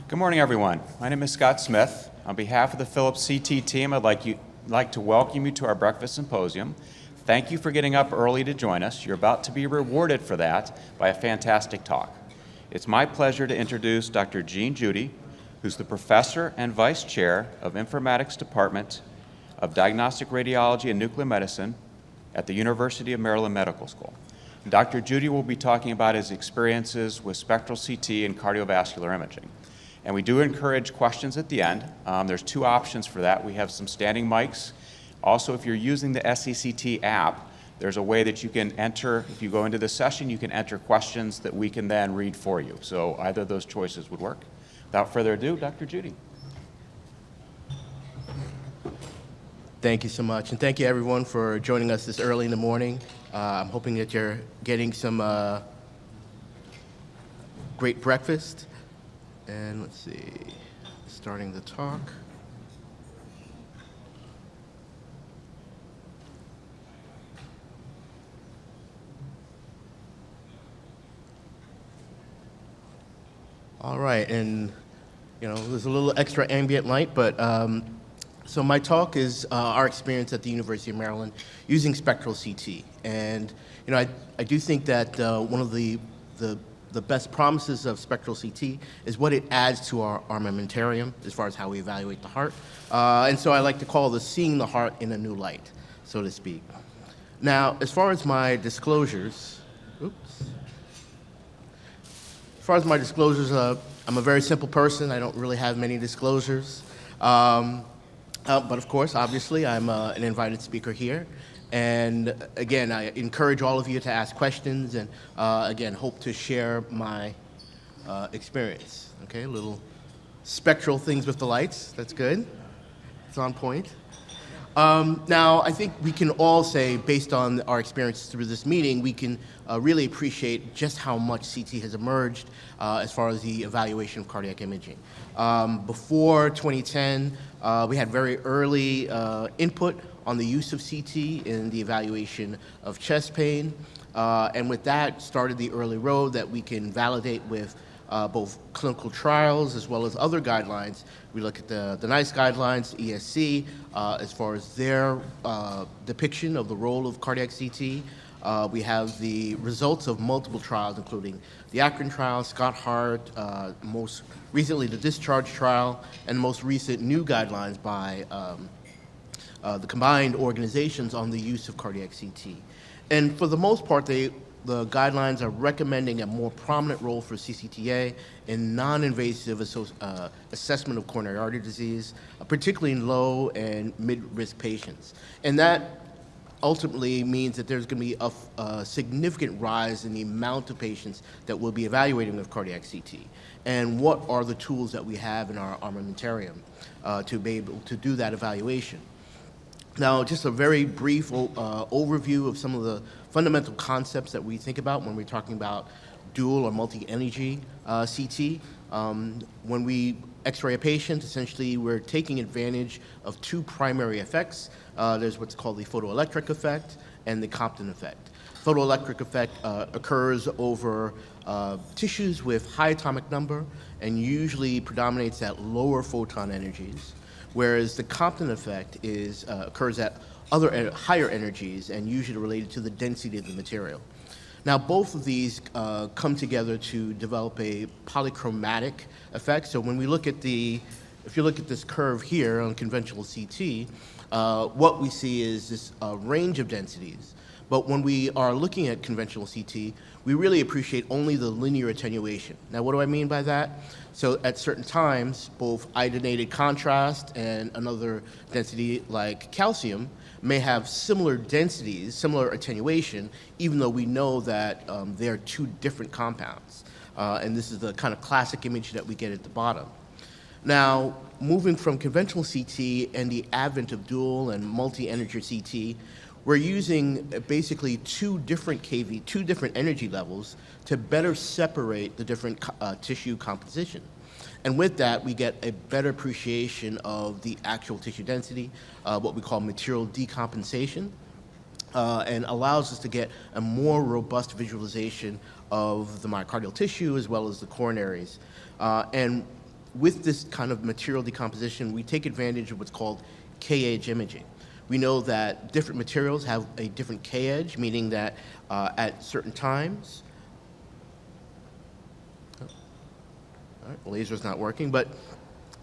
Good morning, everyone. My name is Scott Smith. On behalf of the Philips CT team, I'd like to welcome you to our breakfast symposium. Thank you for getting up early to join us. You're about to be rewarded for that by a fantastic talk. It's my pleasure to introduce Dr. Jeudy, who's the professor and vice chair of Informatics Department of Diagnostic Radiology and Nuclear Medicine at the University of Maryland Medical School. Dr. Jeudy will be talking about his experiences with spectral CT and cardiovascular imaging. And we do encourage questions at the end. There's two options for that. We have some standing mics. Also, if you're using the SCCT app, there's a way that you can enter, if you go into the session, you can enter questions that we can then read for you. So either of those choices would work. Without further ado, Dr. Jeudy. Thank you so much, and thank you everyone for joining us this early in the morning. I'm hoping that you're getting some great breakfast. And let's see, starting the talk. All right, and there's a little extra ambient light, but so my talk is our experience at the University of Maryland using spectral CT. And I do think that one of the best promises of spectral CT is what it adds to our armamentarium as far as how we evaluate the heart. And so I like to call this seeing the heart in a new light, so to speak. Now, as far as my disclosures, I'm a very simple person. I don't really have many disclosures. But of course, obviously, I'm an invited speaker here. And again, I encourage all of you to ask questions and again, hope to share my experience. Okay, little spectral things with the lights, that's good. It's on point. Now, I think we can all say, based on our experience through this meeting, we can really appreciate just how much CT has emerged as far as the evaluation of cardiac imaging. Before 2010, we had very early input on the use of CT in the evaluation of chest pain. And with that, started the early road that we can validate with both clinical trials as well as other guidelines. We look at the NICE guidelines, ESC, as far as their depiction of the role of cardiac CT. We have the results of multiple trials, including the Akron trial, Scott Hart, most recently the Discharge trial, and most recent new guidelines by the combined organizations on the use of cardiac CT. And for the most part, the guidelines are recommending a more prominent role for CCTA in non-invasive assessment of coronary artery disease, particularly in low and mid-risk patients. And that ultimately means that there's going to be a significant rise in the amount of patients that we'll be evaluating with cardiac CT. And what are the tools that we have in our armamentarium to be able to do that evaluation. Now, just a very brief overview of some of the fundamental concepts that we think about when we're talking about dual or multi-energy CT. When we X-ray a patient, essentially we're taking advantage of two primary effects. There's what's called the photoelectric effect and the Compton effect. Photoelectric effect occurs over tissues with high atomic number and usually predominates at lower photon energies, whereas the Compton effect occurs at other higher energies and usually related to the density of the material. Now, both of these come together to develop a polychromatic effect. So when we look at if you look at this curve here on conventional CT, what we see is this range of densities. But when we are looking at conventional CT, we really appreciate only the linear attenuation. Now, what do I mean by that? So at certain times, both iodinated contrast and another density like calcium may have similar densities, similar attenuation, even though we know that they're two different compounds. And this is the kind of classic image that we get at the bottom. Now, moving from conventional CT and the advent of dual and multi-energy CT, we're using basically two different kV, two different energy levels to better separate the different tissue composition. And with that, we get a better appreciation of the actual tissue density, what we call material decompensation, and allows us to get a more robust visualization of the myocardial tissue as well as the coronaries. And with this kind of material decomposition, we take advantage of what's called K-edge imaging. We know that different materials have a different K-edge, meaning that at certain times, all right, laser's not working, but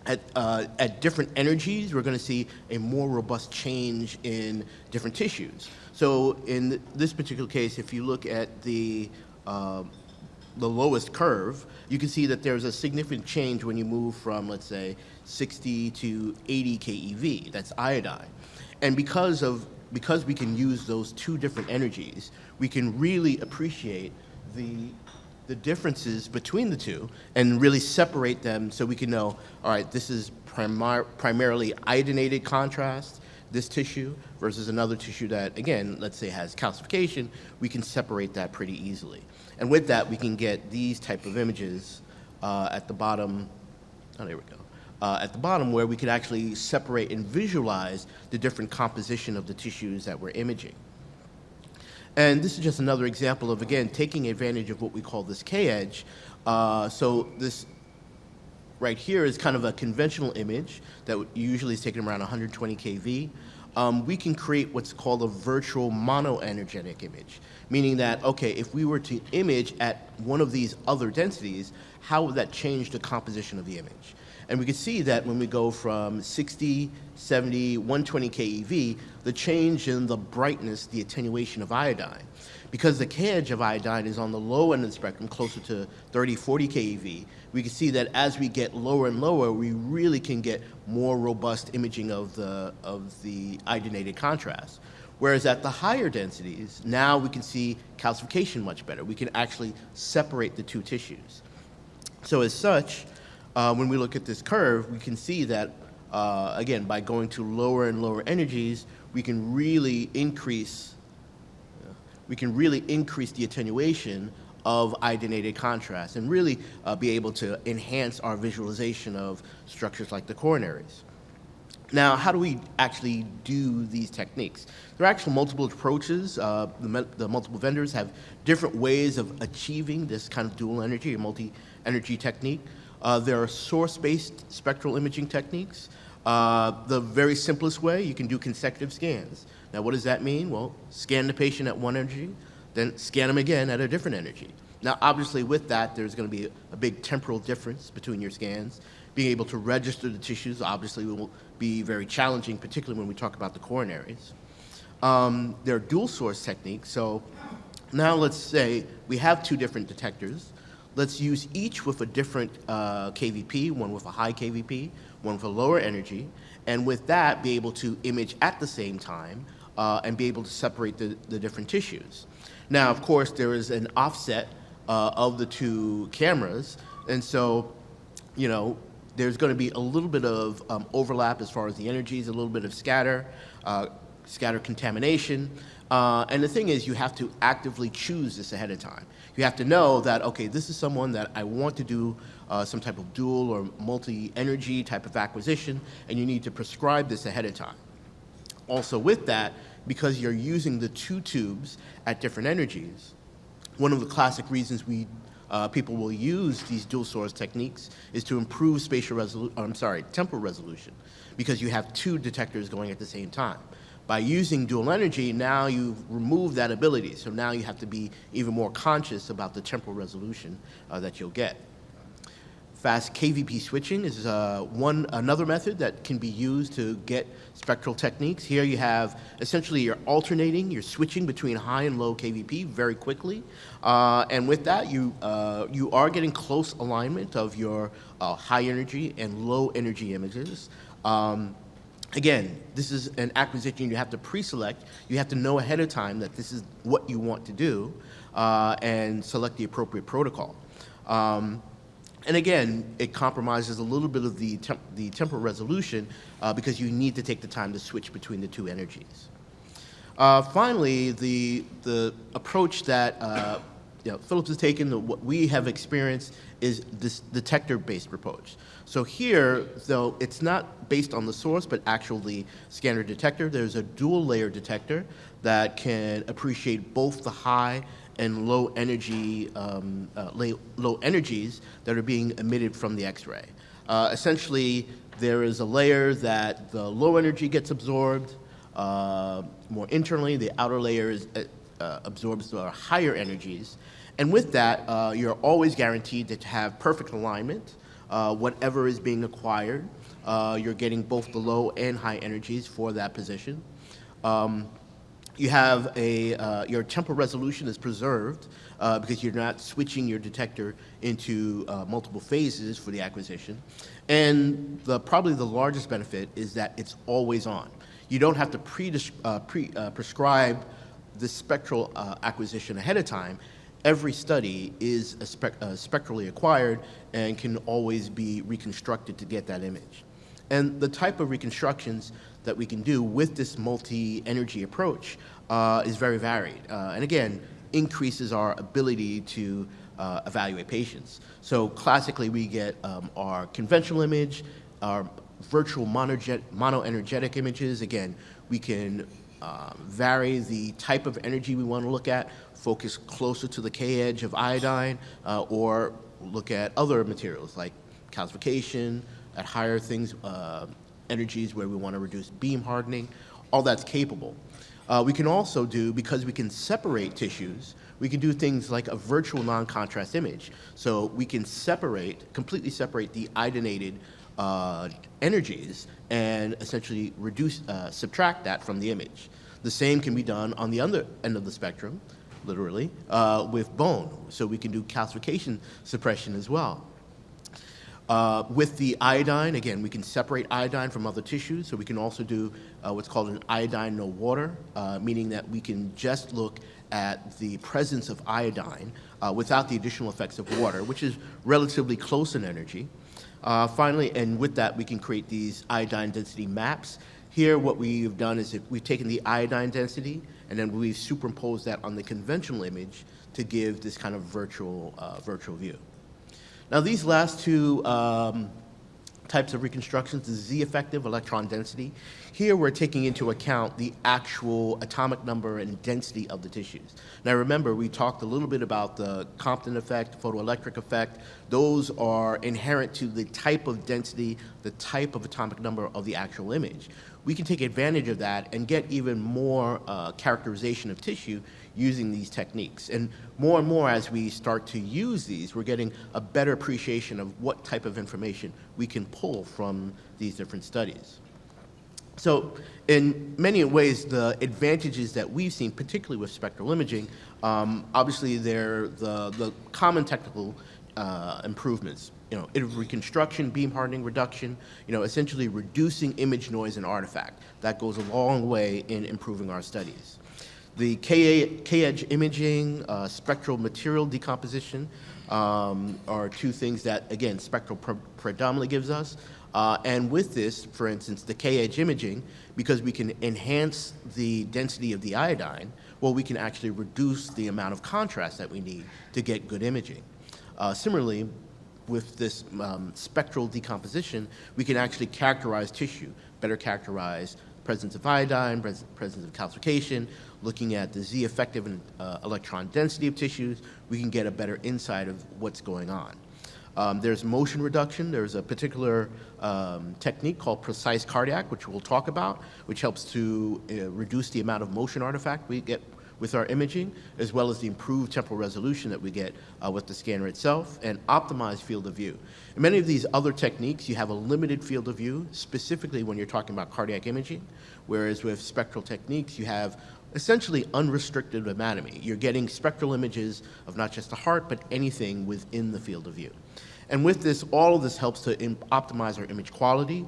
at different energies, we're going to see a more robust change in different tissues. So in this particular case, if you look at the lowest curve, you can see that there's a significant change when you move from, let's say, 60 to 80 keV. That's iodine. And because we can use those two different energies, we can really appreciate the differences between the two and really separate them so we can know, all right, this is primarily iodinated contrast, this tissue, versus another tissue that, again, let's say has calcification. We can separate that pretty easily. And with that, we can get these type of images at the bottom. Oh, there we go. At the bottom, where we could actually separate and visualize the different composition of the tissues that we're imaging. And this is just another example of, again, taking advantage of what we call this K-edge. So this right here is kind of a conventional image that usually is taken around 120 kV. We can create what's called a virtual monoenergetic image, meaning that, okay, if we were to image at one of these other densities, how would that change the composition of the image? And we can see that when we go from 60, 70, 120 keV, the change in the brightness, the attenuation of iodine. Because the K-edge of iodine is on the low end of the spectrum, closer to 30, 40 keV, we can see that as we get lower and lower, we really can get more robust imaging of the iodonated contrast. Whereas at the higher densities, now we can see calcification much better. We can actually separate the two tissues. So as such, when we look at this curve, we can see that, again, by going to lower and lower energies, we can really increase the attenuation of iodonated contrast and really be able to enhance our visualization of structures like the coronaries. Now, how do we actually do these techniques? There are actually multiple approaches. The multiple vendors have different ways of achieving this kind of dual energy or multi-energy technique. There are source-based spectral imaging techniques. The very simplest way, you can do consecutive scans. Now, what does that mean? Well, scan the patient at one energy, then scan them again at a different energy. Now, obviously, with that, there's going to be a big temporal difference between your scans. Being able to register the tissues obviously will be very challenging, particularly when we talk about the coronaries. There are dual source techniques. So now let's say we have two different detectors. Let's use each with a different KVP, one with a high KVP, one with a lower energy, and with that be able to image at the same time and be able to separate the different tissues. Now, of course, there is an offset of the two cameras, and so, you know, there's going to be a little bit of overlap as far as the energies, a little bit of scatter contamination. And the thing is, you have to actively choose this ahead of time. You have to know that, okay, this is someone that I want to do some type of dual or multi-energy type of acquisition, and you need to prescribe this ahead of time. Also with that, because you're using the two tubes at different energies, one of the classic reasons people will use these dual source techniques is to improve temporal resolution, because you have two detectors going at the same time. By using dual energy, now you've removed that ability, so now you have to be even more conscious about the temporal resolution that you'll get. Fast KVP switching is another method that can be used to get spectral techniques. Here you have, essentially you're alternating, you're switching between high and low KVP very quickly. And with that, you are getting close alignment of your high energy and low energy images. Again, this is an acquisition you have to pre-select. You have to know ahead of time that this is what you want to do and select the appropriate protocol. And again, it compromises a little bit of the temporal resolution because you need to take the time to switch between the two energies. Finally, the approach that Philips has taken, what we have experienced, is this detector-based approach. So here, though, it's not based on the source, but actually scanner detector. There's a dual layer detector that can appreciate both the high and low energy, low energies that are being emitted from the X-ray. Essentially, there is a layer that the low energy gets absorbed more internally. The outer layer absorbs the higher energies. And with that, you're always guaranteed to have perfect alignment. Whatever is being acquired, you're getting both the low and high energies for that position. You have your temporal resolution is preserved because you're not switching your detector into multiple phases for the acquisition. And probably the largest benefit is that it's always on. You don't have to prescribe the spectral acquisition ahead of time. Every study is spectrally acquired and can always be reconstructed to get that image. And the type of reconstructions that we can do with this multi-energy approach is very varied. And again, increases our ability to evaluate patients. So classically, we get our conventional image, our virtual monoenergetic images. Again, we can vary the type of energy we want to look at, focus closer to the K-edge of iodine, or look at other materials like calcification, at higher energies where we want to reduce beam hardening. All that's capable. We can also do, because we can separate tissues, we can do things like a virtual non-contrast image. So we can completely separate the iodinated energies and essentially subtract that from the image. The same can be done on the other end of the spectrum, literally, with bone. So we can do calcification suppression as well. With the iodine, again, we can separate iodine from other tissues, so we can also do what's called an iodine no water, meaning that we can just look at the presence of iodine without the additional effects of water, which is relatively close in energy. Finally, and with that, we can create these iodine density maps. Here, what we've done is we've taken the iodine density, and then we've superimposed that on the conventional image to give this kind of virtual view. Now, these last two types of reconstructions, the Z-effective electron density, here we're taking into account the actual atomic number and density of the tissues. Now, remember, we talked a little bit about the Compton effect, photoelectric effect. Those are inherent to the type of density, the type of atomic number of the actual image. We can take advantage of that and get even more characterization of tissue using these techniques. And more as we start to use these, we're getting a better appreciation of what type of information we can pull from these different studies. So in many ways, the advantages that we've seen, particularly with spectral imaging, obviously they're the common technical improvements. Reconstruction, beam hardening reduction, essentially reducing image noise and artifact. That goes a long way in improving our studies. The K-edge imaging, spectral material decomposition are two things that, again, Spectral predominantly gives us. And with this, for instance, the K-edge imaging, because we can enhance the density of the iodine, well, we can actually reduce the amount of contrast that we need to get good imaging. Similarly, with this spectral decomposition, we can actually characterize tissue, better characterize presence of iodine, presence of calcification, looking at the Z-effective and electron density of tissues, we can get a better insight of what's going on. There's motion reduction. There's a particular technique called precise cardiac, which we'll talk about, which helps to reduce the amount of motion artifact we get with our imaging, as well as the improved temporal resolution that we get with the scanner itself, and optimized field of view. In many of these other techniques, you have a limited field of view, specifically when you're talking about cardiac imaging, whereas with spectral techniques, you have essentially unrestricted anatomy. You're getting spectral images of not just the heart, but anything within the field of view. And with this, all of this helps to optimize our image quality,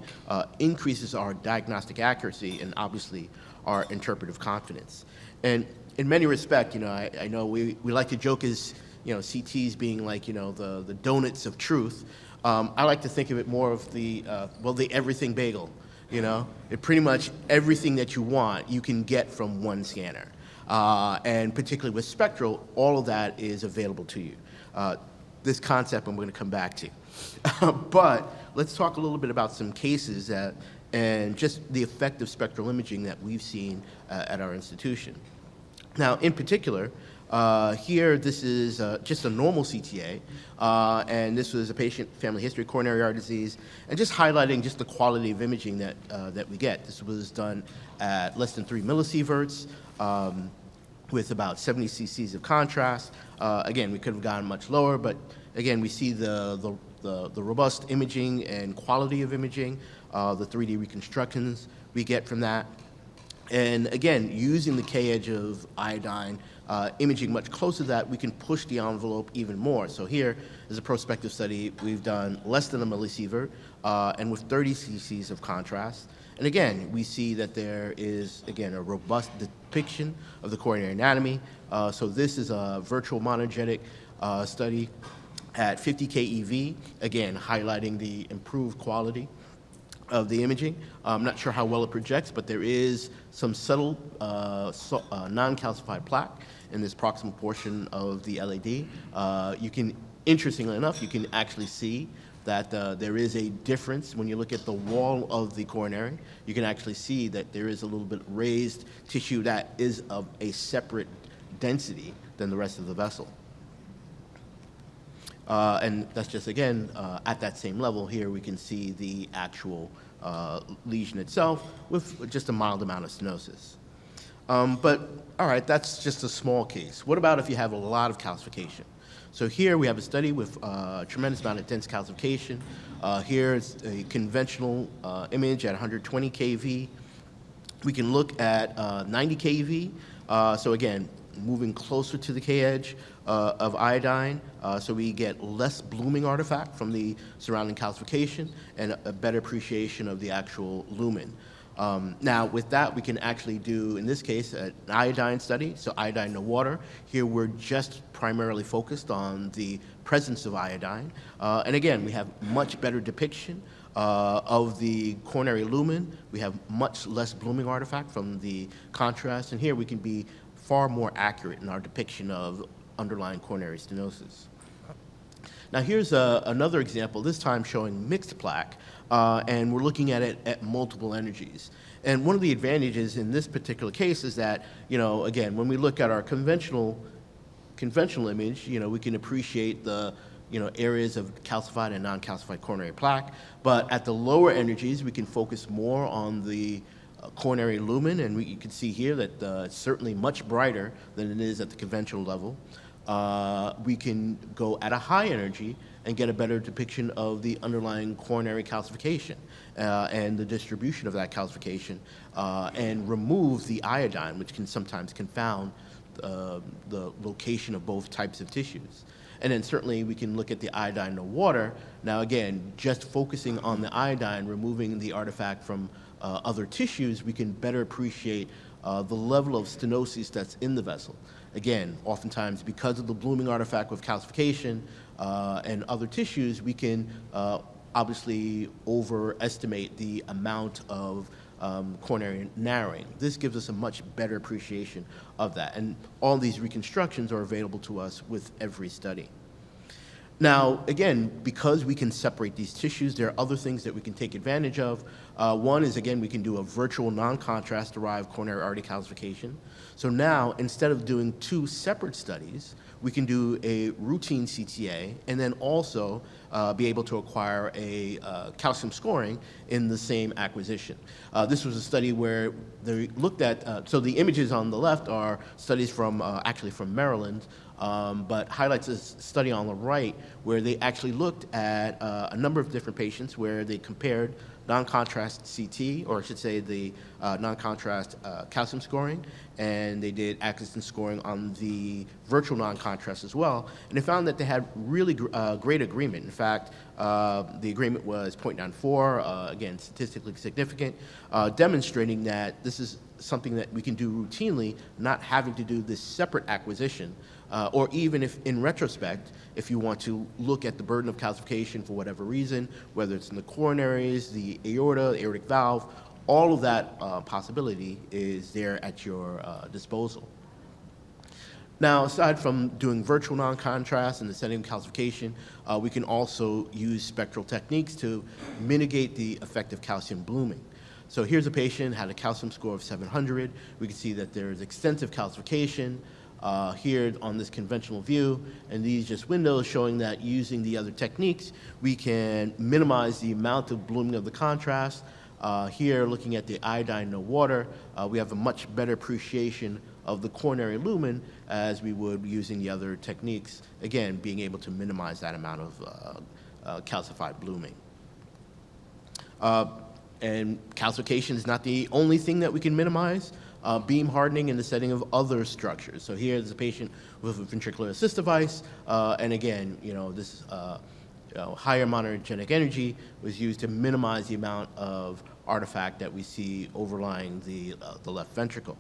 increases our diagnostic accuracy, and obviously our interpretive confidence. And in many respects, I know we like to joke as, CTs being like, the donuts of truth. I like to think of it more of the everything bagel. It pretty much everything that you want, you can get from one scanner. And particularly with Spectral, all of that is available to you. This concept I'm going to come back to. But let's talk a little bit about some cases and just the effect of spectral imaging that we've seen at our institution. Now, in particular, Here, this is just a normal CTA, and this was a patient, family history, coronary artery disease, and just highlighting just the quality of imaging that we get. This was done at less than 3 millisieverts, with about 70 cc's of contrast. Again, we could have gone much lower, but again, we see the robust imaging and quality of imaging, the 3D reconstructions we get from that. And again, using the K-edge of iodine, imaging much closer to that, we can push the envelope even more. So here is a prospective study. We've done less than a millisievert and with 30 cc's of contrast. And again, we see that there is, again, a robust depiction of the coronary anatomy. So this is a virtual monogenetic study at 50 keV, again, highlighting the improved quality of the imaging. I'm not sure how well it projects, but there is some subtle non-calcified plaque in this proximal portion of the LAD. Interestingly enough, you can actually see that there is a difference when you look at the wall of the coronary. You can actually see that there is a little bit raised tissue that is of a separate density than the rest of the vessel. And that's just, again, at that same level here, we can see the actual lesion itself with just a mild amount of stenosis. But, all right, that's just a small case. What about if you have a lot of calcification? So here we have a study with a tremendous amount of dense calcification. Here is a conventional image at 120 kV. We can look at 90 kV. So again, moving closer to the K-edge of iodine, so we get less blooming artifact from the surrounding calcification and a better appreciation of the actual lumen. Now, with that, we can actually do, in this case, an iodine study, so iodine in the water. Here, we're just primarily focused on the presence of iodine. And again, we have much better depiction of the coronary lumen. We have much less blooming artifact from the contrast. And here, we can be far more accurate in our depiction of underlying coronary stenosis. Now here's another example, this time showing mixed plaque, and we're looking at it at multiple energies. And one of the advantages in this particular case is that, again, when we look at our conventional image, we can appreciate the, areas of calcified and non-calcified coronary plaque. But at the lower energies, we can focus more on the coronary lumen, and you can see here that it's certainly much brighter than it is at the conventional level. We can go at a high energy and get a better depiction of the underlying coronary calcification and the distribution of that calcification, and remove the iodine, which can sometimes confound the location of both types of tissues. And then certainly we can look at the iodine in the water. Now again, just focusing on the iodine, removing the artifact from other tissues, we can better appreciate the level of stenosis that's in the vessel. Again, oftentimes because of the blooming artifact with calcification and other tissues, we can obviously overestimate the amount of coronary narrowing. This gives us a much better appreciation of that. And all these reconstructions are available to us with every study. Now, again, because we can separate these tissues, there are other things that we can take advantage of. One is, again, we can do a virtual non-contrast derived coronary artery calcification. So now, instead of doing 2 separate studies, we can do a routine CTA and then also be able to acquire a calcium scoring in the same acquisition. This was a study where they looked at, so the images on the left are studies from, actually from Maryland, but highlights a study on the right where they actually looked at a number of different patients where they compared non-contrast CT, or I should say the non-contrast calcium scoring, and they did acquisition scoring on the virtual non-contrast as well, and they found that they had really great agreement. In fact, the agreement was 0.94, again, statistically significant, demonstrating that this is something that we can do routinely, not having to do this separate acquisition, or even if, in retrospect, if you want to look at the burden of calcification for whatever reason, whether it's in the coronaries, the aorta, the aortic valve, all of that possibility is there at your disposal. Now, aside from doing virtual non-contrast in the setting of calcification, we can also use spectral techniques to mitigate the effect of calcium blooming. So here's a patient, had a calcium score of 700. We can see that there's extensive calcification. here on this conventional view, and these just windows showing that using the other techniques, we can minimize the amount of blooming of the contrast. Here, looking at the iodine no water, we have a much better appreciation of the coronary lumen as we would using the other techniques, again, being able to minimize that amount of calcified blooming. And calcification is not the only thing that we can minimize. Beam hardening in the setting of other structures. So here there's a patient with a ventricular assist device, and again, this higher monogenic energy was used to minimize the amount of artifact that we see overlying the left ventricle.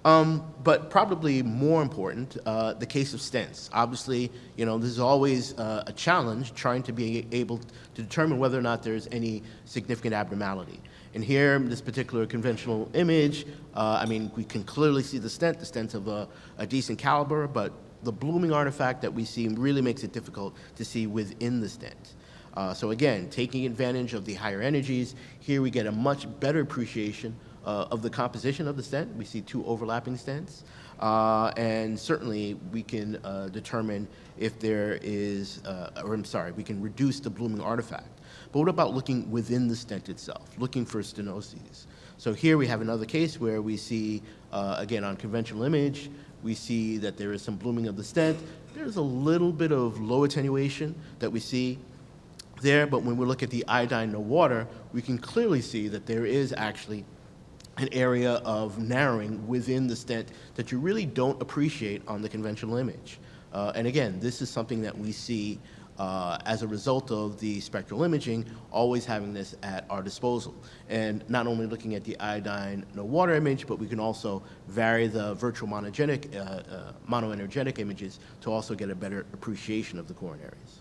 But probably more important, the case of stents. Obviously, this is always a challenge trying to be able to determine whether or not there's any significant abnormality. And here, in this particular conventional image, we can clearly see the stent. The stent's of a decent caliber, but the blooming artifact that we see really makes it difficult to see within the stent. So again, taking advantage of the higher energies, here we get a much better appreciation of the composition of the stent. We see two overlapping stents, and certainly we can determine if there is, we can reduce the blooming artifact. But what about looking within the stent itself, looking for stenoses? So here we have another case where we see, again, on conventional image, we see that there is some blooming of the stent. There's a little bit of low attenuation that we see there, but when we look at the iodine no water, we can clearly see that there is actually an area of narrowing within the stent that you really don't appreciate on the conventional image. And again, this is something that we see as a result of the spectral imaging, always having this at our disposal. And not only looking at the iodine no water image, but we can also vary the virtual monoenergetic images to also get a better appreciation of the coronaries.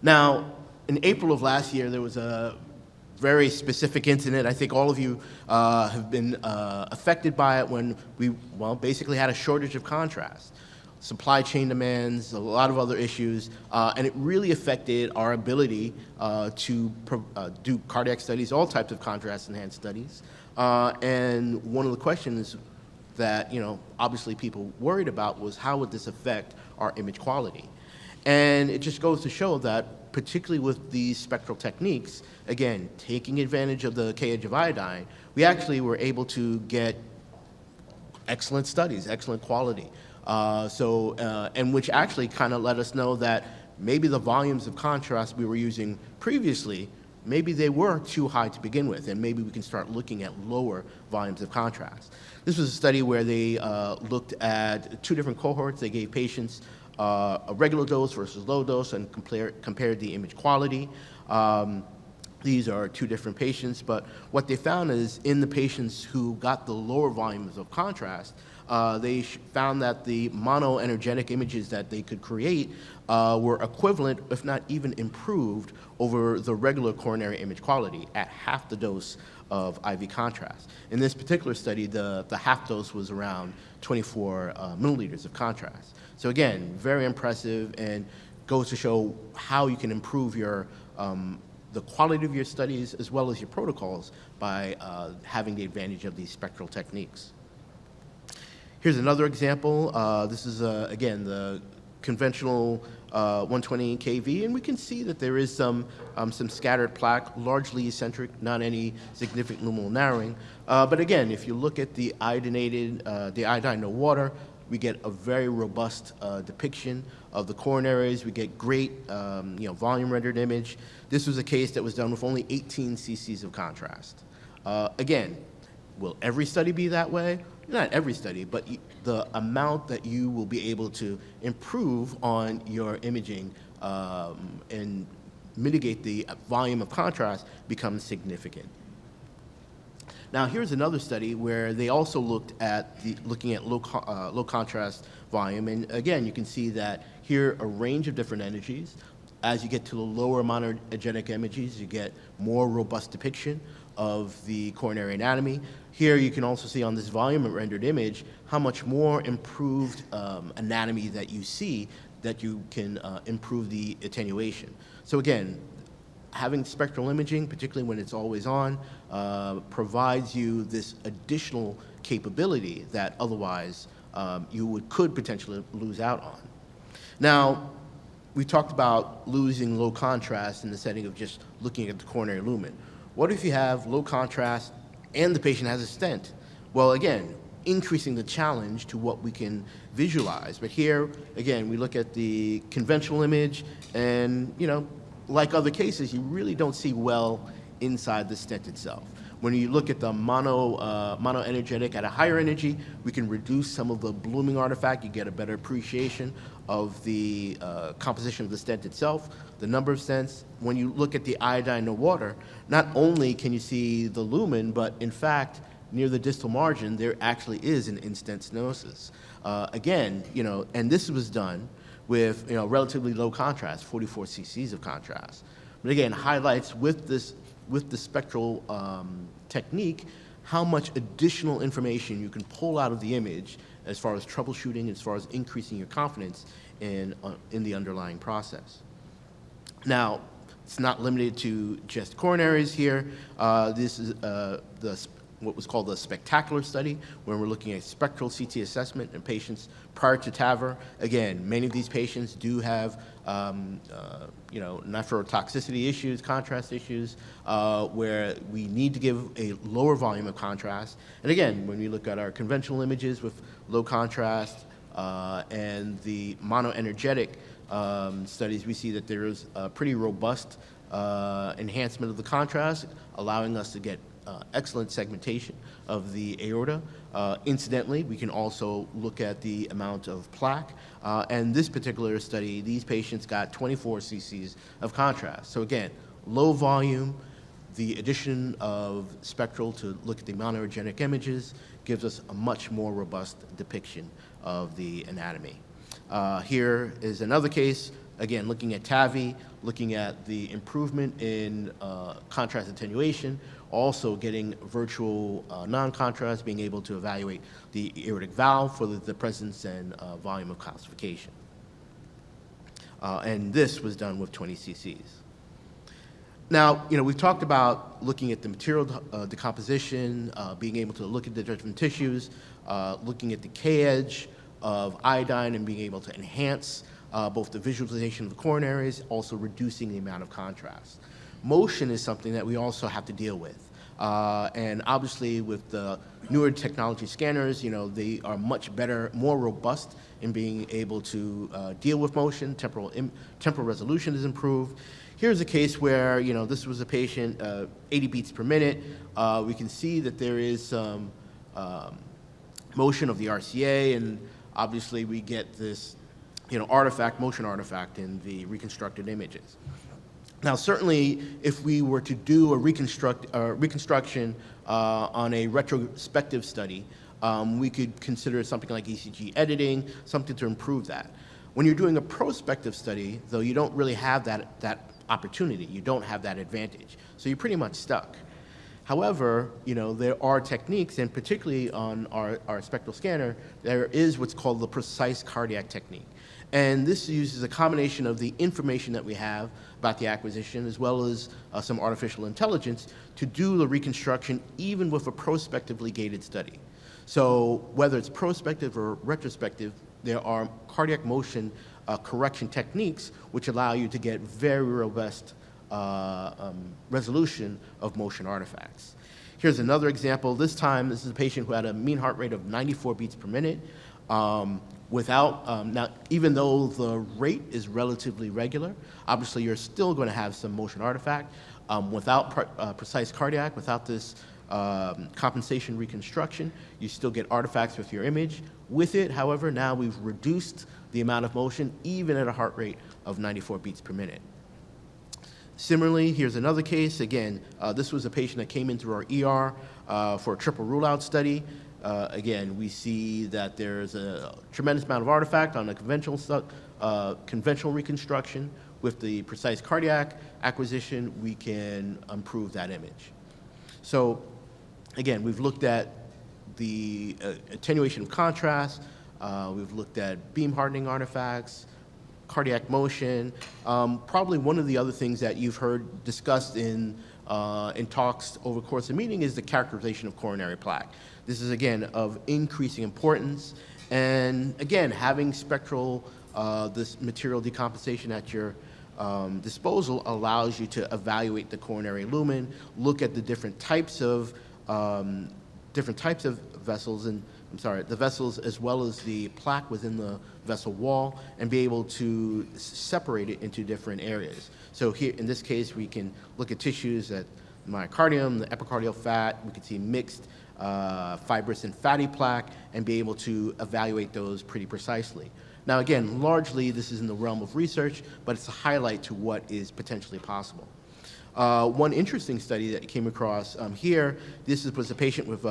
Now, in April of last year, there was a very specific incident. I think all of you have been affected by it when we, basically had a shortage of contrast. Supply chain demands, a lot of other issues, and it really affected our ability to do cardiac studies, all types of contrast-enhanced studies. And one of the questions that, obviously people worried about was how would this affect our image quality? And it just goes to show that, particularly with these spectral techniques, again, taking advantage of the K-edge of iodine, we actually were able to get excellent studies, excellent quality. And which actually kind of let us know that maybe the volumes of contrast we were using previously, maybe they were too high to begin with, and maybe we can start looking at lower volumes of contrast. This was a study where they looked at two different cohorts. They gave patients a regular dose versus low dose and compared the image quality. These are two different patients, but what they found is in the patients who got the lower volumes of contrast, they found that the monoenergetic images that they could create were equivalent, if not even improved, over the regular coronary image quality at half the dose of IV contrast. In this particular study, the half dose was around 24 milliliters of contrast. So again, very impressive and goes to show how you can improve your the quality of your studies as well as your protocols by having the advantage of these spectral techniques. Here's another example. This is, again, the conventional 120 kV, and we can see that there is some scattered plaque, largely eccentric, not any significant luminal narrowing. But again, if you look at the iodine no water, we get a very robust depiction of the coronaries. We get great volume rendered image. This was a case that was done with only 18 cc's of contrast. Again, will every study be that way? Not every study, but the amount that you will be able to improve on your imaging and mitigate the volume of contrast becomes significant. Now, here's another study where they also looked at looking at low contrast volume, and again, you can see that here a range of different energies. As you get to the lower monogenic images, you get more robust depiction of the coronary anatomy. Here you can also see on this volume rendered image how much more improved anatomy that you see that you can improve the attenuation. So again, having spectral imaging, particularly when it's always on, provides you this additional capability that otherwise you could potentially lose out on. Now, we talked about losing low contrast in the setting of just looking at the coronary lumen. What if you have low contrast and the patient has a stent? Well, again, increasing the challenge to what we can visualize. But here, again, we look at the conventional image, and, like other cases, you really don't see well inside the stent itself. When you look at the monoenergetic at a higher energy, we can reduce some of the blooming artifact. You get a better appreciation of the composition of the stent itself, the number of stents. When you look at the iodine no water, not only can you see the lumen, but in fact, near the distal margin, there actually is an in-stent stenosis. Again, and this was done with relatively low contrast, 44 cc's of contrast. But again, highlights with the spectral technique how much additional information you can pull out of the image as far as troubleshooting, as far as increasing your confidence in the underlying process. Now, it's not limited to just coronaries here. This is what was called the Spectacular study, where we're looking at spectral CT assessment in patients prior to TAVR. Again, many of these patients do have nephrotoxicity issues, contrast issues, where we need to give a lower volume of contrast. And again, when we look at our conventional images with low contrast and the monoenergetic studies, we see that there is a pretty robust enhancement of the contrast, allowing us to get excellent segmentation of the aorta. Incidentally, we can also look at the amount of plaque. And this particular study, these patients got 24 cc's of contrast. So again, low volume, the addition of spectral to look at the monoenergetic images gives us a much more robust depiction of the anatomy. Here is another case, again, looking at TAVI, looking at the improvement in contrast attenuation, also getting virtual non-contrast, being able to evaluate the aortic valve for the presence and volume of calcification. And this was done with 20 cc's. Now, we've talked about looking at the material decomposition, being able to look at the different tissues, looking at the K-edge of iodine and being able to enhance both the visualization of the coronaries, also reducing the amount of contrast. Motion is something that we also have to deal with. And obviously with the newer technology scanners, they are much better, more robust in being able to deal with motion. Temporal resolution is improved. Here's a case where, this was a patient, 80 beats per minute. We can see that there is some motion of the RCA, and obviously we get this, motion artifact in the reconstructed images. Now, certainly, if we were to do a reconstruction on a retrospective study, we could consider something like ECG editing, something to improve that. When you're doing a prospective study, though, you don't really have that opportunity. You don't have that advantage. So you're pretty much stuck. However, there are techniques, and particularly on our spectral scanner, there is what's called the precise cardiac technique. And this uses a combination of the information that we have about the acquisition as well as some artificial intelligence to do the reconstruction even with a prospectively gated study. So whether it's prospective or retrospective, there are cardiac motion correction techniques which allow you to get very robust resolution of motion artifacts. Here's another example. This time, this is a patient who had a mean heart rate of 94 beats per minute. Now, even though the rate is relatively regular, obviously you're still going to have some motion artifact. Without precise cardiac, without this compensation reconstruction, you still get artifacts with your image. With it, however, now we've reduced the amount of motion even at a heart rate of 94 beats per minute. Similarly, here's another case. Again, this was a patient that came into our ER for a triple rule-out study. Again, we see that there's a tremendous amount of artifact on a conventional reconstruction. With the precise cardiac acquisition, we can improve that image. So, again, we've looked at the attenuation of contrast. We've looked at beam hardening artifacts, cardiac motion. Probably one of the other things that you've heard discussed in talks over the course of the meeting is the characterization of coronary plaque. This is, again, of increasing importance, And again, having spectral, this material decompensation at your disposal allows you to evaluate the coronary lumen, look at the different types of vessels, and the vessels as well as the plaque within the vessel wall, and be able to separate it into different areas. So here, in this case, we can look at tissues at the myocardium, the epicardial fat. We can see mixed fibrous and fatty plaque, and be able to evaluate those pretty precisely. Now again, largely this is in the realm of research, but it's a highlight to what is potentially possible. One interesting study that came across here, was a patient with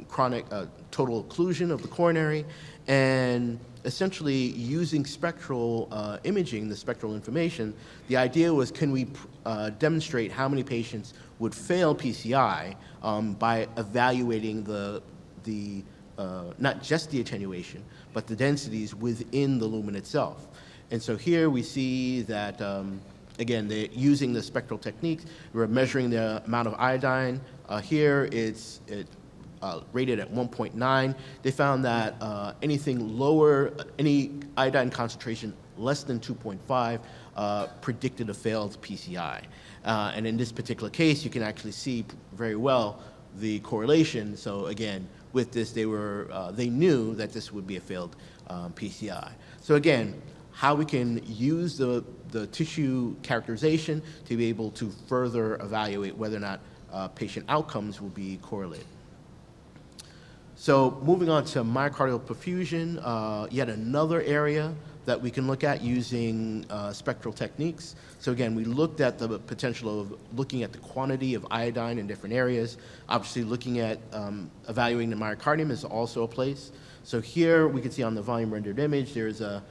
chronic total occlusion of the coronary, and essentially using spectral imaging, the spectral information, the idea was, can we demonstrate how many patients would fail PCI by evaluating not just the attenuation, but the densities within the lumen itself. And so here we see that, again, they're using the spectral techniques. We're measuring the amount of iodine. Here it's rated at 1.9. They found that anything lower, any iodine concentration less than 2.5 predicted a failed PCI. And in this particular case, you can actually see very well the correlation. So again, with this, they knew that this would be a failed PCI. So again, how we can use the tissue characterization to be able to further evaluate whether or not patient outcomes will be correlated. So moving on to myocardial perfusion, yet another area that we can look at using spectral techniques. So again, we looked at the potential of looking at the quantity of iodine in different areas. Obviously, looking at evaluating the myocardium is also a place. So here we can see on the volume rendered image, there's a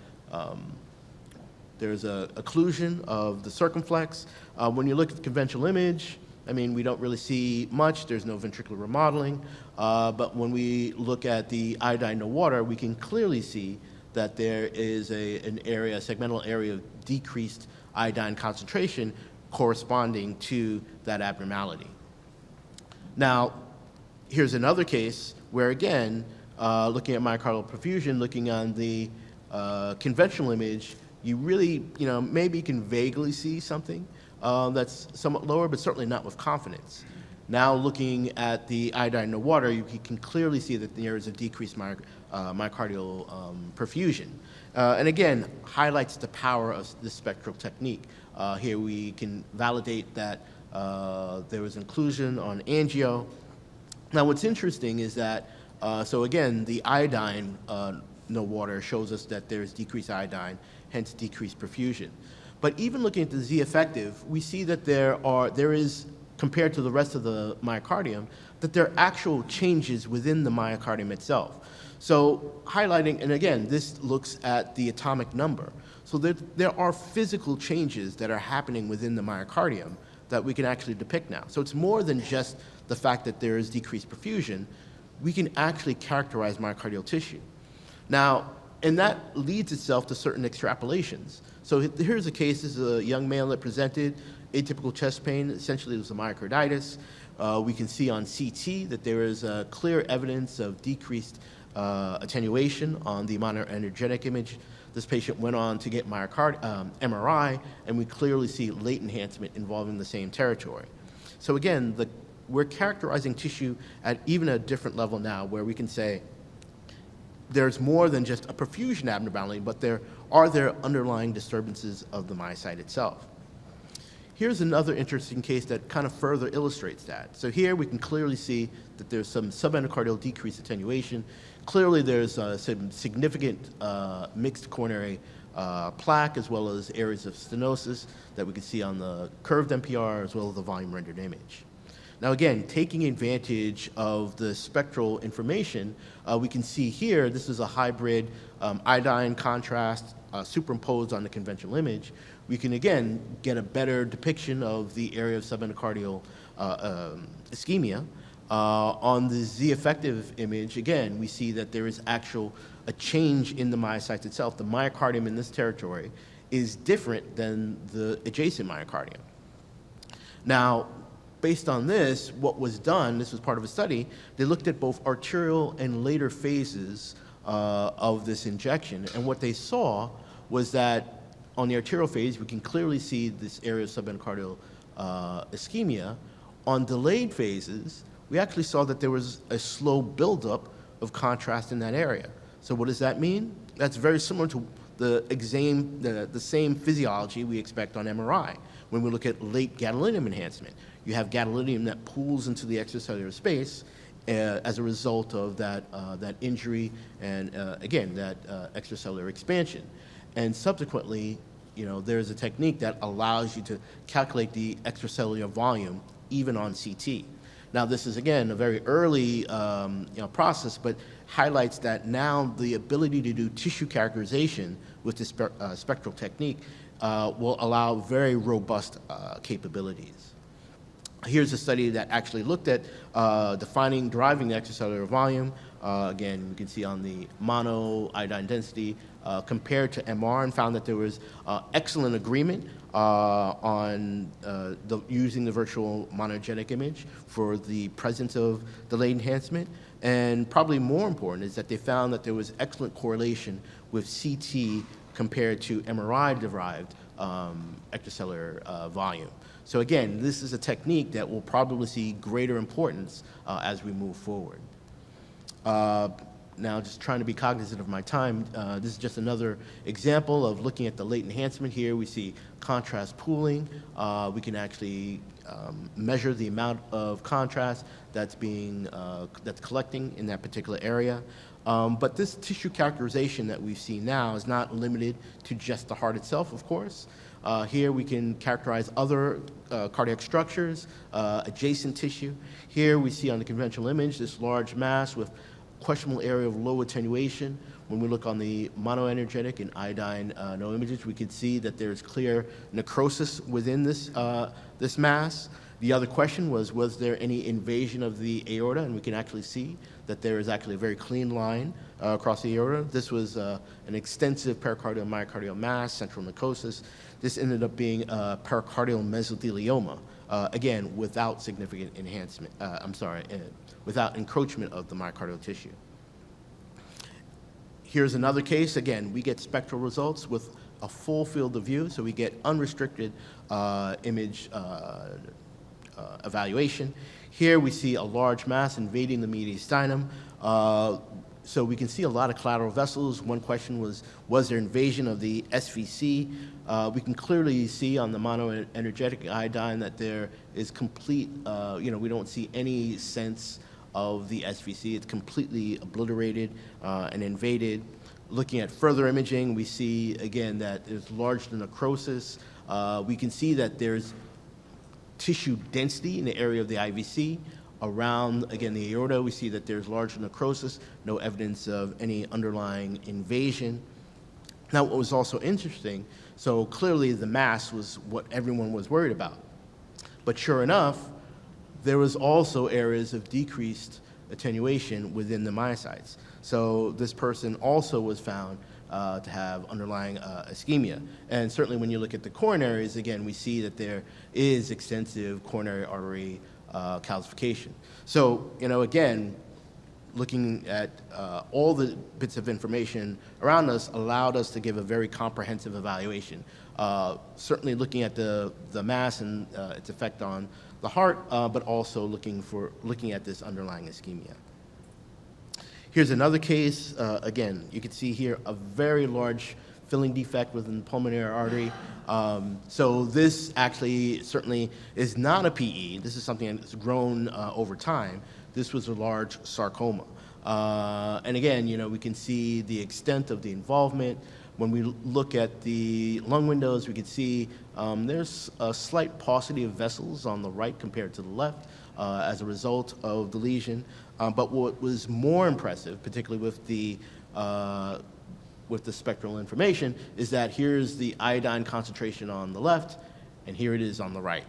occlusion of the circumflex. When you look at the conventional image, I mean, we don't really see much. There's no ventricular remodeling. But when we look at the iodine in the water, we can clearly see that there is a segmental area of decreased iodine concentration corresponding to that abnormality. Now, here's another case where, again, looking at myocardial perfusion, looking on the conventional image, you really, maybe can vaguely see something that's somewhat lower, but certainly not with confidence. Now looking at the iodine in the water, you can clearly see that there is a decreased myocardial perfusion. And again, highlights the power of this spectral technique. Here we can validate that there was inclusion on angio. Now what's interesting is that, so again, the iodine in the water shows us that there's decreased iodine, hence decreased perfusion. But even looking at the Z effective, we see that there is, compared to the rest of the myocardium, that there are actual changes within the myocardium itself. So highlighting, and again, this looks at the atomic number. So there are physical changes that are happening within the myocardium that we can actually depict now. So it's more than just the fact that there is decreased perfusion. We can actually characterize myocardial tissue. Now, and that leads itself to certain extrapolations. So here's a case. This is a young male that presented atypical chest pain. Essentially, it was a myocarditis. We can see on CT that there is clear evidence of decreased attenuation on the monoenergetic image. This patient went on to get MRI, and we clearly see late enhancement involving the same territory. So again, we're characterizing tissue at even a different level now, where we can say there's more than just a perfusion abnormality, but there underlying disturbances of the myocyte itself. Here's another interesting case that kind of further illustrates that. So here we can clearly see that there's some subendocardial decreased attenuation. Clearly there's some significant mixed coronary plaque, as well as areas of stenosis that we can see on the curved MPR, as well as the volume rendered image. Now again, taking advantage of the spectral information, we can see here, this is a hybrid iodine contrast superimposed on the conventional image. We can again get a better depiction of the area of subendocardial ischemia. On the Z effective image, again, we see that there is a change in the myocytes itself. The myocardium in this territory is different than the adjacent myocardium. Now, based on this, what was done, this was part of a study, they looked at both arterial and later phases of this injection. And what they saw was that on the arterial phase, we can clearly see this area of subendocardial ischemia. On delayed phases, we actually saw that there was a slow buildup of contrast in that area. So what does that mean? That's very similar to the same physiology we expect on MRI when we look at late gadolinium enhancement. You have gadolinium that pools into the extracellular space as a result of that injury and, again, that extracellular expansion. And subsequently, there's a technique that allows you to calculate the extracellular volume even on CT. Now, this is, again, a very early process, but highlights that now the ability to do tissue characterization with this spectral technique will allow very robust capabilities. Here's a study that actually looked at deriving the extracellular volume. Again, we can see on the mono iodine density compared to MR, and found that there was excellent agreement on using the virtual monogenic image for the presence of delayed enhancement. And probably more important is that they found that there was excellent correlation with CT compared to MRI-derived extracellular volume. So again, this is a technique that will probably see greater importance as we move forward. Now, just trying to be cognizant of my time, this is just another example of looking at the late enhancement here. We see contrast pooling. We can actually measure the amount of contrast that's collecting in that particular area. But this tissue characterization that we've seen now is not limited to just the heart itself, of course. Here we can characterize other cardiac structures, adjacent tissue. Here we see on the conventional image this large mass with questionable area of low attenuation. When we look on the monoenergetic and iodine no images, we can see that there's clear necrosis within this mass. The other question was there any invasion of the aorta? And we can actually see that there is actually a very clean line across the aorta. This was an extensive pericardial myocardial mass, central necrosis. This ended up being pericardial mesothelioma, again, without significant enhancement, without encroachment of the myocardial tissue. Here's another case. Again, we get spectral results with a full field of view, so we get unrestricted image evaluation. Here we see a large mass invading the mediastinum. So we can see a lot of collateral vessels. One question was there invasion of the SVC? We can clearly see on the monoenergetic iodine that there is complete, we don't see any sense of the SVC. It's completely obliterated and invaded. Looking at further imaging, we see, again, that there's large necrosis. We can see that there's tissue density in the area of the IVC. Around, again, the aorta, we see that there's large necrosis, no evidence of any underlying invasion. Now, what was also interesting, so clearly the mass was what everyone was worried about. But sure enough, there was also areas of decreased attenuation within the myocytes. So this person also was found to have underlying ischemia. And certainly when you look at the coronaries, again, we see that there is extensive coronary artery calcification. So, again, looking at all the bits of information around us allowed us to give a very comprehensive evaluation. Certainly looking at the mass and its effect on the heart, but also looking at this underlying ischemia. Here's another case. Again, you can see here a very large filling defect within the pulmonary artery. So this actually certainly is not a PE. This is something that's grown over time. This was a large sarcoma. And again, we can see the extent of the involvement. When we look at the lung windows, we can see there's a slight paucity of vessels on the right compared to the left as a result of the lesion. But what was more impressive, particularly with the spectral information, is that here's the iodine concentration on the left, and here it is on the right,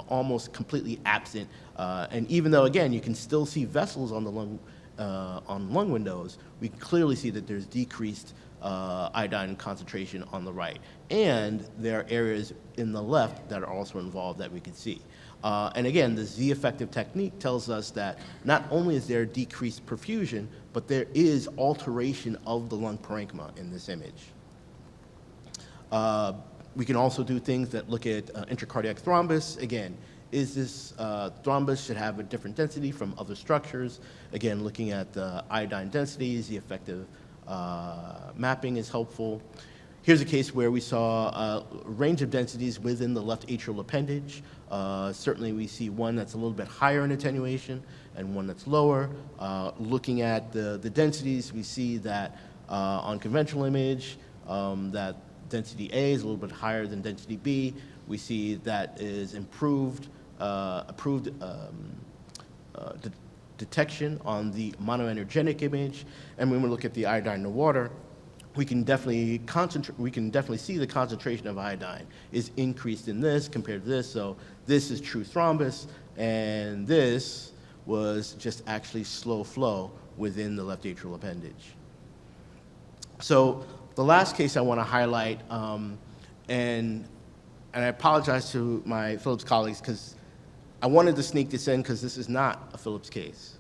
almost completely absent. And even though, again, you can still see vessels on the lung windows, we can clearly see that there's decreased iodine concentration on the right. And there are areas in the left that are also involved that we can see. And again, the Z-effective technique tells us that not only is there decreased perfusion, but there is alteration of the lung parenchyma in this image. We can also do things that look at intracardiac thrombus. Again, is this thrombus should have a different density from other structures? Again, looking at the iodine densities, the effective mapping is helpful. Here's a case where we saw a range of densities within the left atrial appendage. Certainly we see one that's a little bit higher in attenuation and one that's lower. Looking at the densities, we see that on conventional image, that density A is a little bit higher than density B. We see that is improved detection on the monoenergetic image. And when we look at the iodine in the water, we can definitely see the concentration of iodine is increased in this compared to this. So this is true thrombus, and this was just actually slow flow within the left atrial appendage. So the last case I want to highlight, and I apologize to my Philips colleagues because I wanted to sneak this in because this is not a Philips case.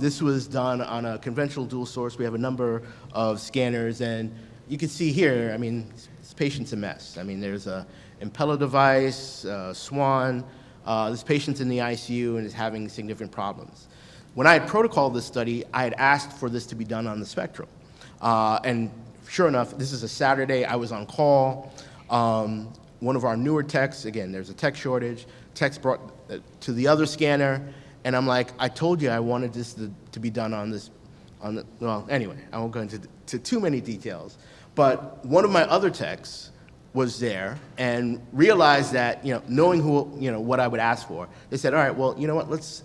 This was done on a conventional dual source. We have a number of scanners, and you can see here, I mean, this patient's a mess. I mean, there's a Impella device, Swan. This patient's in the ICU and is having significant problems. When I had protocoled this study, I had asked for this to be done on the Spectral. And sure enough, this is a Saturday. I was on call. One of our newer techs, again, there's a tech shortage, techs brought to the other scanner, and I'm like, I told you I wanted this to be done on this, well, anyway, I won't go into too many details. But one of my other techs was there and realized that, knowing what I would ask for, they said, all right, well, you know what, let's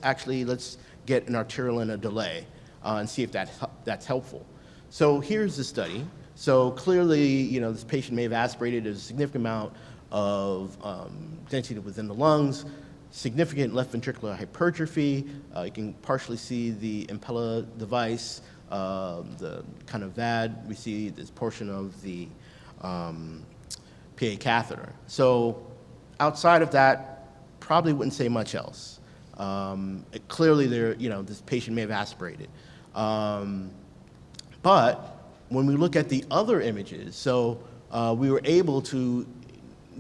get an arterial in a delay and see if that's helpful. So here's the study. So clearly, this patient may have aspirated a significant amount of density within the lungs, significant left ventricular hypertrophy. You can partially see the Impella device, the kind of VAD. We see this portion of the PA catheter. So outside of that, probably wouldn't say much else. Clearly, this patient may have aspirated. But when we look at the other images, so we were able to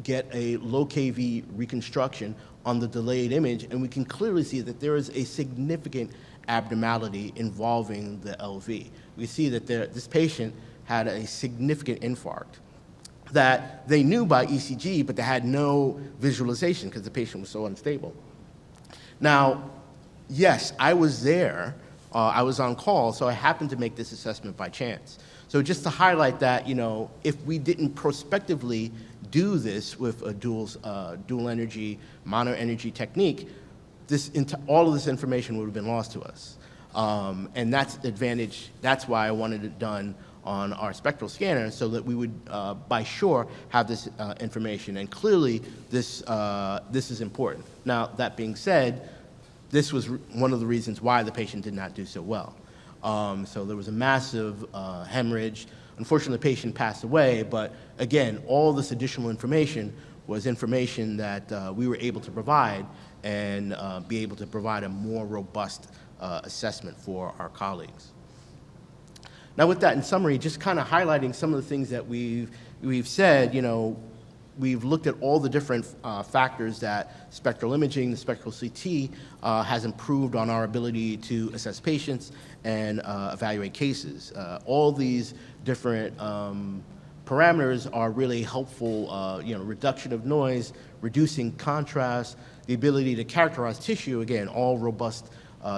get a low KV reconstruction on the delayed image, and we can clearly see that there is a significant abnormality involving the LV. We see that this patient had a significant infarct that they knew by ECG, but they had no visualization because the patient was so unstable. Now, yes, I was there. I was on call, so I happened to make this assessment by chance. So just to highlight that, if we didn't prospectively do this with a dual energy, mono energy technique, all of this information would have been lost to us. And that's the advantage. That's why I wanted it done on our Spectral scanner, so that we would, by sure, have this information. And clearly, this is important. Now, that being said, this was one of the reasons why the patient did not do so well. So there was a massive hemorrhage. Unfortunately, the patient passed away, but again, all this additional information was information that we were able to provide and be able to provide a more robust assessment for our colleagues. Now with that, in summary, just kind of highlighting some of the things that we've said, we've looked at all the different factors that spectral imaging, the spectral CT, has improved on our ability to assess patients and evaluate cases. All these different parameters are really helpful, reduction of noise, reducing contrast, the ability to characterize tissue, again, all robust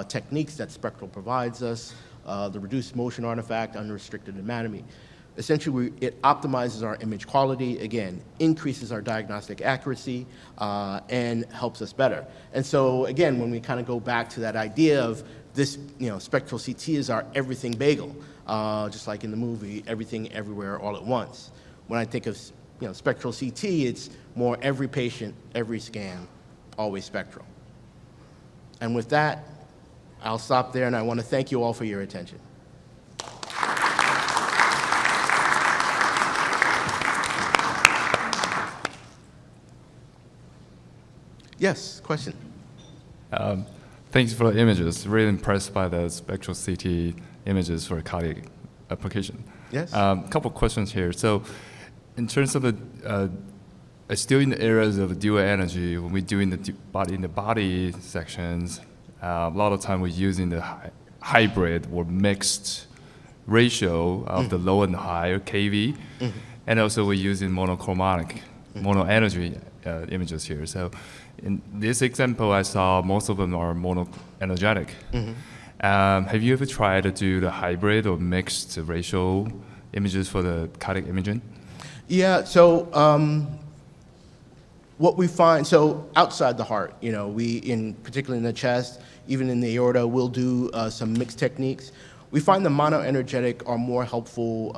techniques that Spectral provides us, the reduced motion artifact, unrestricted anatomy. Essentially, it optimizes our image quality, again, increases our diagnostic accuracy, and helps us better. And so, again, when we kind of go back to that idea of this, spectral CT is our everything bagel, just like in the movie, Everything Everywhere All at Once. When I think of, spectral CT, it's more every patient, every scan, always spectral. And with that, I'll stop there, and I want to thank you all for your attention. Yes, question. Thanks for the images. Really impressed by the spectral CT images for cardiac application. Yes. Couple questions here. So, in terms of the still in the areas of dual energy, when we're doing the body sections, a lot of time we're using the hybrid or mixed ratio of the low and high kV, and also we're using monochromatic, mono energy images here. So, in this example, I saw most of them are mono energetic. Have you ever tried to do the hybrid or mixed ratio images for the cardiac imaging? Yeah, so what we find, so outside the heart, particularly in the chest, even in the aorta, we'll do some mixed techniques. We find the monoenergetic are more helpful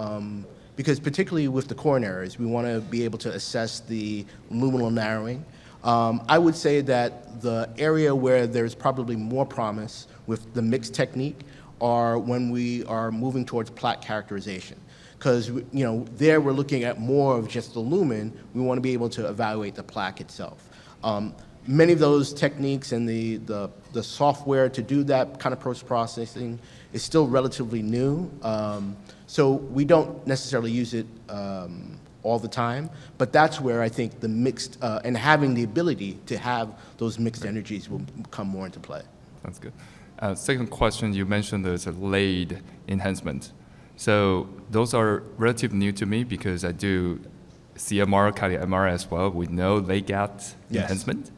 because particularly with the coronaries, we want to be able to assess the luminal narrowing. I would say that the area where there's probably more promise with the mixed technique are when we are moving towards plaque characterization. Because there we're looking at more of just the lumen. We want to be able to evaluate the plaque itself. Many of those techniques and the software to do that kind of post-processing is still relatively new. So we don't necessarily use it all the time, but that's where I think the mixed, and having the ability to have those mixed energies will come more into play. That's good. Second question, you mentioned there's a LADE enhancement. So those are relatively new to me because I do CMR, cardiac MR as well. We know LADE GAT enhancement,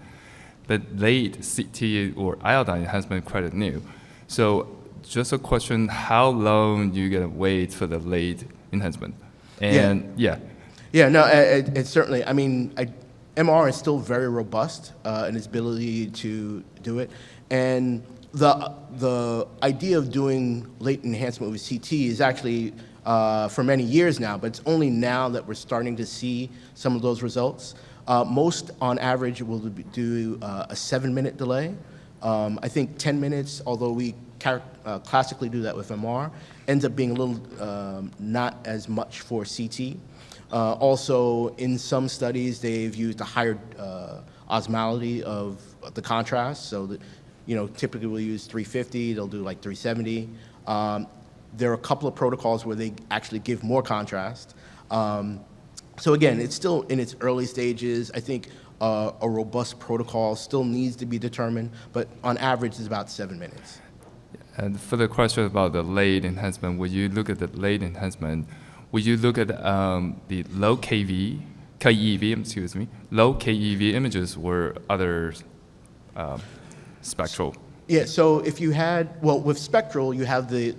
but LADE CT or iodine enhancement quite new. So just a question, how long you gonna wait for the LADE enhancement? And Yeah, no, it's certainly, I mean, MR is still very robust in its ability to do it. And the idea of doing late enhancement with CT is actually for many years now, but it's only now that we're starting to see some of those results. Most, on average, will do a 7-minute delay. I think 10 minutes, although we classically do that with MR, ends up being a little not as much for CT. Also, in some studies, they've used a higher osmolality of the contrast, so that, typically we'll use 350, they'll do like 370. There are a couple of protocols where they actually give more contrast. So again, it's still in its early stages. I think a robust protocol still needs to be determined, but on average, it's about 7 minutes. And for the question about the LADE enhancement, when you look at the LADE enhancement, would you look at the low KEV, low KEV images or other spectral? Yeah, so if you had, with Spectral, you have the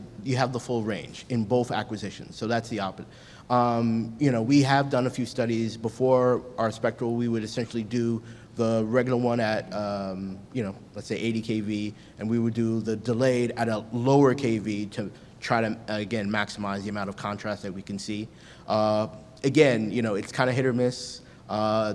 full range in both acquisitions, so that's the opposite. We have done a few studies before our Spectral. We would essentially do the regular one at, let's say 80 kV, and we would do the delayed at a lower kV to try to, again, maximize the amount of contrast that we can see. Again, it's kind of hit or miss.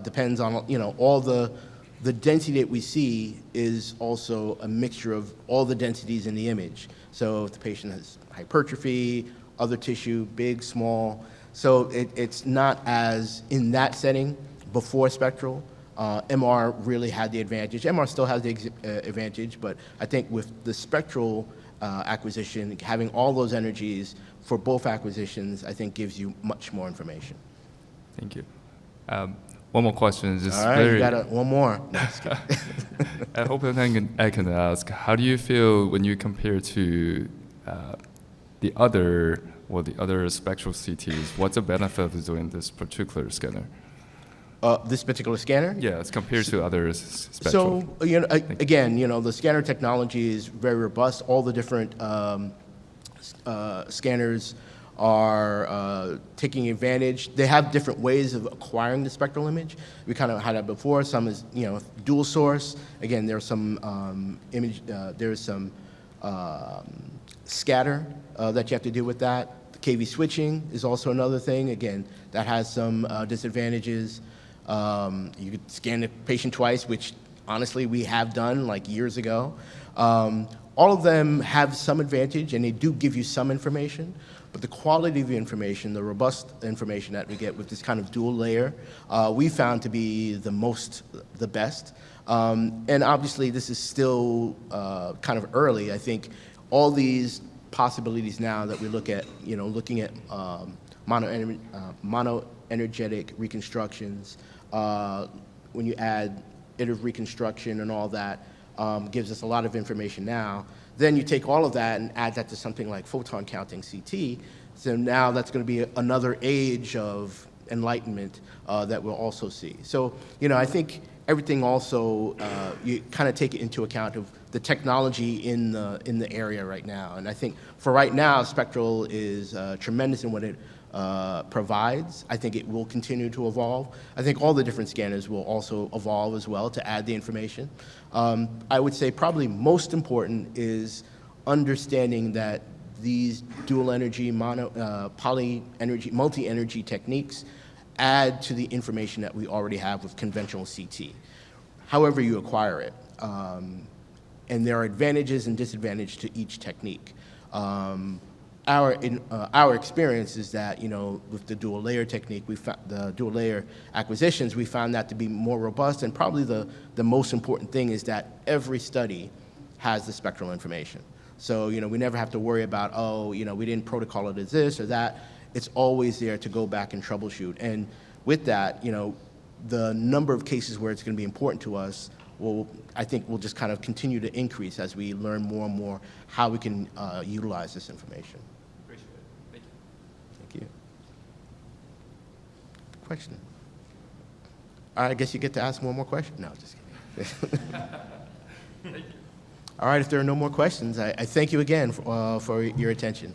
Depends on, all the density that we see is also a mixture of all the densities in the image. So if the patient has hypertrophy, other tissue, big, small. So it's not as, in that setting, before Spectral, MR really had the advantage. MR still has the advantage, but I think with the Spectral acquisition, having all those energies for both acquisitions, I think gives you much more information. Thank you. One more question. Just all right, you got one more. No, I hope that I can ask, how do you feel when you compare to the other spectral CTs? What's the benefit of doing this particular scanner? This particular scanner? Yeah, it's compared to other spectral. So, again, the scanner technology is very robust. All the different scanners are taking advantage. They have different ways of acquiring the spectral image. We kind of had that before. Some is, dual source. Again, there's some there's some scatter that you have to do with that. The KV switching is also another thing. Again, that has some disadvantages. You could scan the patient twice, which honestly we have done like years ago. All of them have some advantage, and they do give you some information, but the quality of the information, the robust information that we get with this kind of dual layer, we found to be the best. And obviously, this is still kind of early. I think all these possibilities now that we look at, looking at monoenergetic reconstructions, when you add iterative reconstruction and all that, gives us a lot of information now. Then you take all of that and add that to something like photon counting CT. So now that's going to be another age of enlightenment that we'll also see. So, I think everything also, you kind of take it into account of the technology in the area right now. And I think for right now, Spectral is tremendous in what it provides. I think it will continue to evolve. I think all the different scanners will also evolve as well to add the information. I would say probably most important is understanding that these dual energy, poly energy, multi-energy techniques add to the information that we already have with conventional CT, however you acquire it. And there are advantages and disadvantages to each technique. Our experience is that, with the dual layer technique, the dual layer acquisitions, we found that to be more robust, and probably the most important thing is that every study has the spectral information. So, we never have to worry about, we didn't protocol it as this or that. It's always there to go back and troubleshoot. And with that, the number of cases where it's going to be important to us I think will just kind of continue to increase as we learn more and more how we can utilize this information. Appreciate it. Thank you. Thank you. Question? I guess you get to ask one more question. No, just kidding. Thank you. All right, if there are no more questions, I thank you again for your attention.